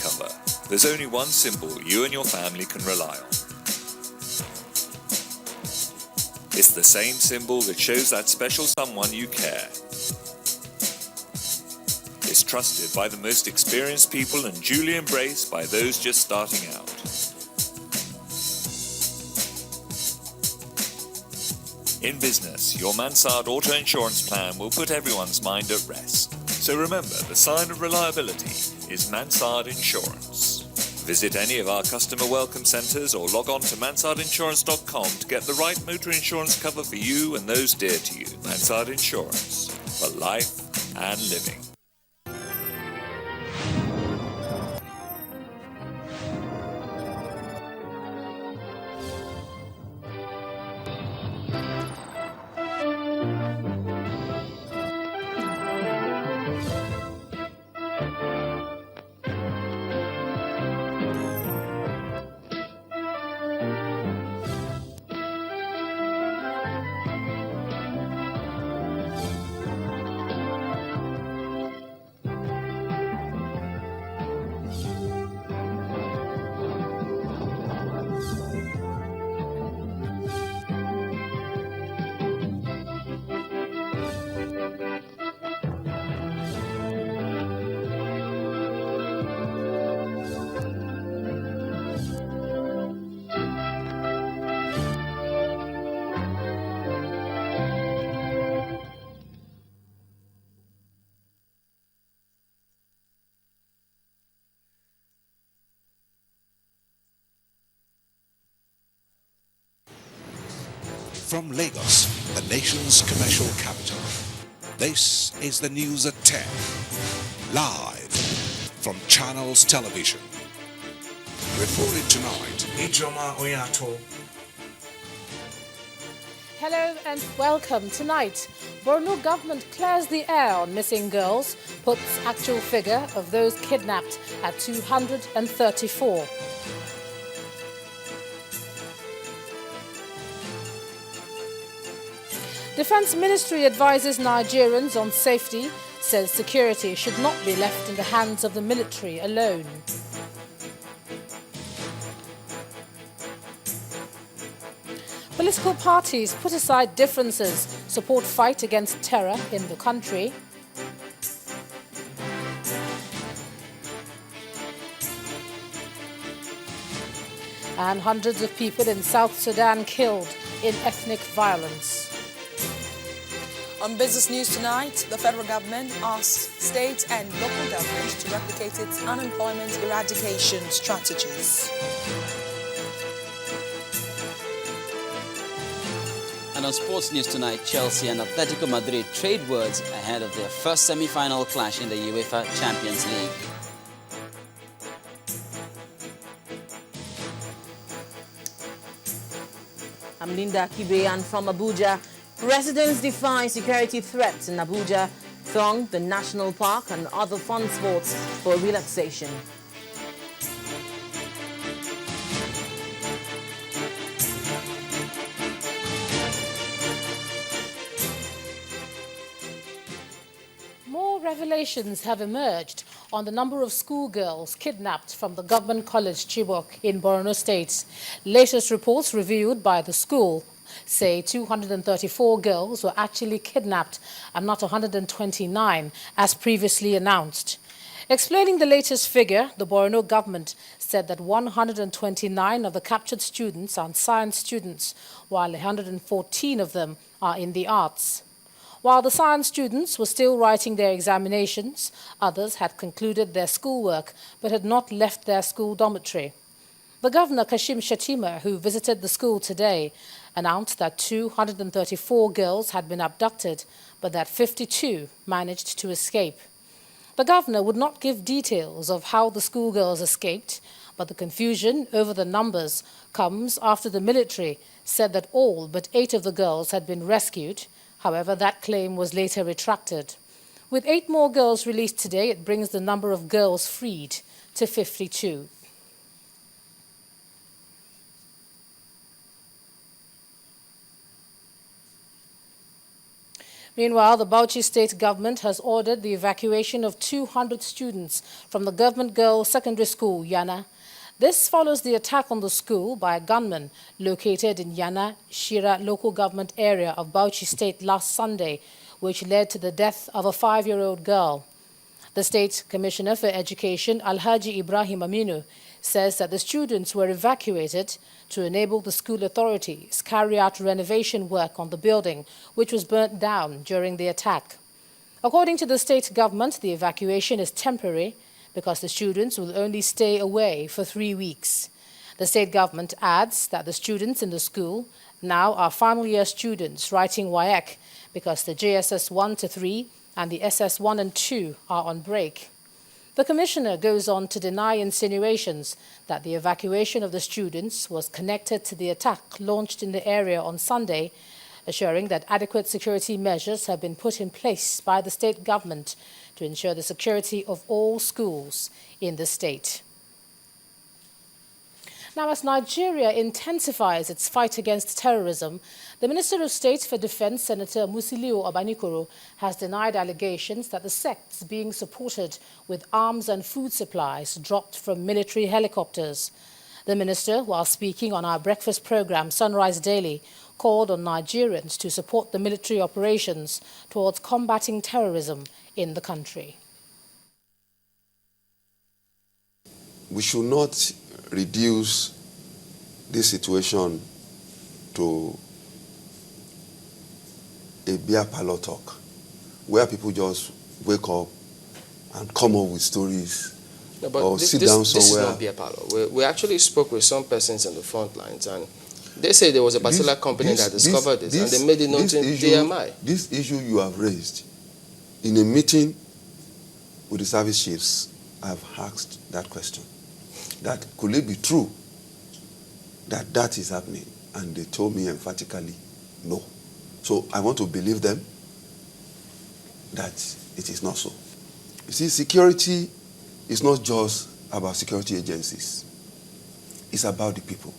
cover, there's only one symbol you and your family can rely on. It's the same symbol that shows that special someone you care. It's trusted by the most experienced people and duly embraced by those just starting out. In business, your Mansard auto insurance plan will put everyone's mind at rest. So remember, the sign of reliability is Mansard Insurance. Visit any of our customer welcome centres or log on to mansardinsurance.com to get the right motor insurance cover for you and those dear to you. Mansard Insurance, for life and living. From Lagos, the nation's commercial capital, this is the news at 10, live from Channels Television. Reported tonight, Ijoma Oyato. Hello and welcome. Tonight, Borno government clears the air on missing girls, puts actual figure of those kidnapped at 234. Defense Ministry advises Nigerians on safety, says security should not be left in the hands of the military alone. Political parties put aside differences, support fight against terror in the country. And hundreds of people in South Sudan killed in ethnic violence. On Business News tonight, the federal government asks state and local governments to replicate its unemployment eradication strategies. And on Sports News tonight, Chelsea and Atletico Madrid trade words ahead of their first semi-final clash in the UEFA Champions League. I'm Linda Kibe, and from Abuja, residents defy security threats in Abuja, throng the national park and other fun sports for relaxation. More revelations have emerged on the number of schoolgirls kidnapped from the government college Chibok in Borno State. Latest reports reviewed by the school say 234 girls were actually kidnapped and not 129 as previously announced. Explaining the latest figure, the Borno government said that 129 of the captured students are science students, while 114 of them are in the arts. While the science students were still writing their examinations, others had concluded their schoolwork but had not left their school dormitory. The governor, Kashim Shettima, who visited the school today, announced that 234 girls had been abducted, but that 52 managed to escape. The governor would not give details of how the schoolgirls escaped, but the confusion over the numbers comes after the military said that all but 8 of the girls had been rescued. However, that claim was later retracted. With 8 more girls released today, it brings the number of girls freed to 52. Meanwhile, the Bauchi state government has ordered the evacuation of 200 students from the government girls' secondary school, Yana. This follows the attack on the school by a gunman located in Yana, Shira local government area of Bauchi state last Sunday, which led to the death of a 5-year-old girl. The State Commissioner for Education, Alhaji Ibrahim Aminu, says that the students were evacuated to enable the school authorities carry out renovation work on the building, which was burnt down during the attack. According to the state government, the evacuation is temporary because the students will only stay away for 3 weeks. The state government adds that the students in the school now are final year students writing WAEC because the JSS 1 to 3 and the SS 1 and 2 are on break. The commissioner goes on to deny insinuations that the evacuation of the students was connected to the attack launched in the area on Sunday, assuring that adequate security measures have been put in place by the state government to ensure the security of all schools in the state. Now, as Nigeria intensifies its fight against terrorism, the Minister of State for Defense, Senator Musiliu Obanikoro, has denied allegations that the sects being supported with arms and food supplies dropped from military helicopters. The minister, while speaking on our breakfast program, Sunrise Daily, called on Nigerians to support the military operations towards combating terrorism in the country. We should not reduce this situation to a beer parlor talk, where people just wake up and come up with stories, no, but or sit down somewhere. This is not beer parlor. We actually spoke with some persons on the front lines, and they say there was a particular company that discovered this, and they made it known to DMI. This issue you have raised in a meeting with the service chiefs, I've asked that question. That could it be true that that is happening? And they told me emphatically, no. So I want to believe them that it is not so. You see, security is not just about security agencies. It's about the people.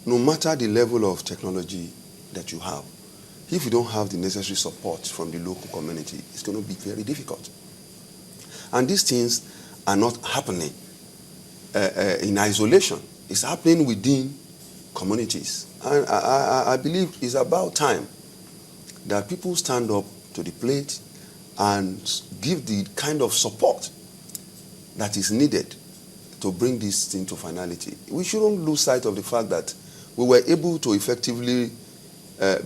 No matter the level of technology that you have, if you don't have the necessary support from the local community, it's going to be very difficult. And these things are not happening in isolation. It's happening within communities. And I believe it's about time that people stand up to the plate and give the kind of support that is needed to bring this thing to finality. We shouldn't lose sight of the fact that we were able to effectively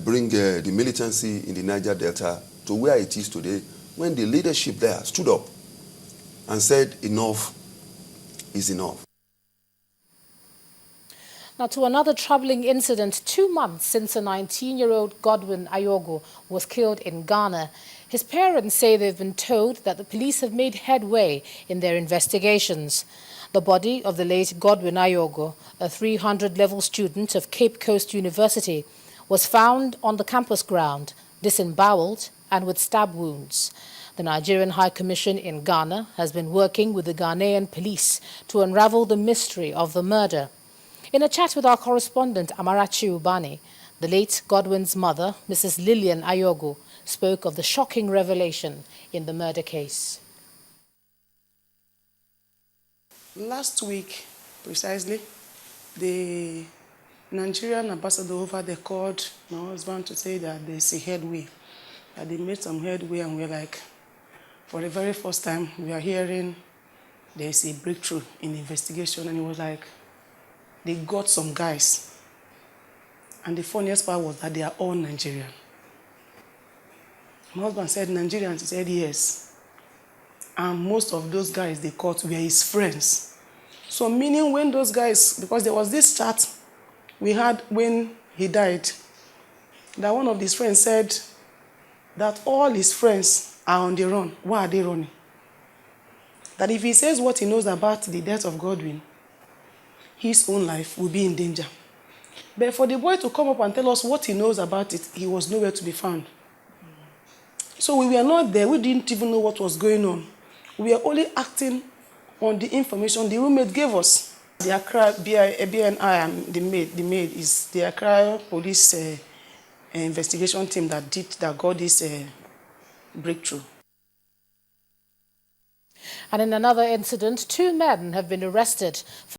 bring the militancy in the Niger Delta to where it is today when the leadership there stood up and said enough is enough. Now, to another troubling incident, 2 months since a 19-year-old Godwin Ayogo was killed in Ghana, his parents say they've been told that the police have made headway in their investigations. The body of the late Godwin Ayogo, a 300-level student of Cape Coast University, was found on the campus ground, disemboweled and with stab wounds. The Nigerian High Commission in Ghana has been working with the Ghanaian police to unravel the mystery of the murder. In a chat with our correspondent Amarachi Ubani, the late Godwin's mother, Mrs. Lillian Ayogo, spoke of the shocking revelation in the murder case. Last week, precisely, the Nigerian ambassador over there called my husband to say that there's a headway, that they made some headway, and we're like, for the very first time, we are hearing there's a breakthrough in the investigation, and it was like, they got some guys. And the funniest part was that they are all Nigerian. My husband said, Nigerians? He said, yes. And most of those guys they caught were his friends. So meaning when those guys, because there was this chat we had when he died, that one of his friends said that all his friends are on the run. Why are they running? That if he says what he knows about the death of Godwin, his own life will be in danger. But for the boy to come up and tell us what he knows about it, he was nowhere to be found. So we were not there. We didn't even know what was going on. We were only acting on the information the roommate gave us. The Accra BNI, the maid is the Accra Police investigation team that got this breakthrough. And in another incident, 2 men have been arrested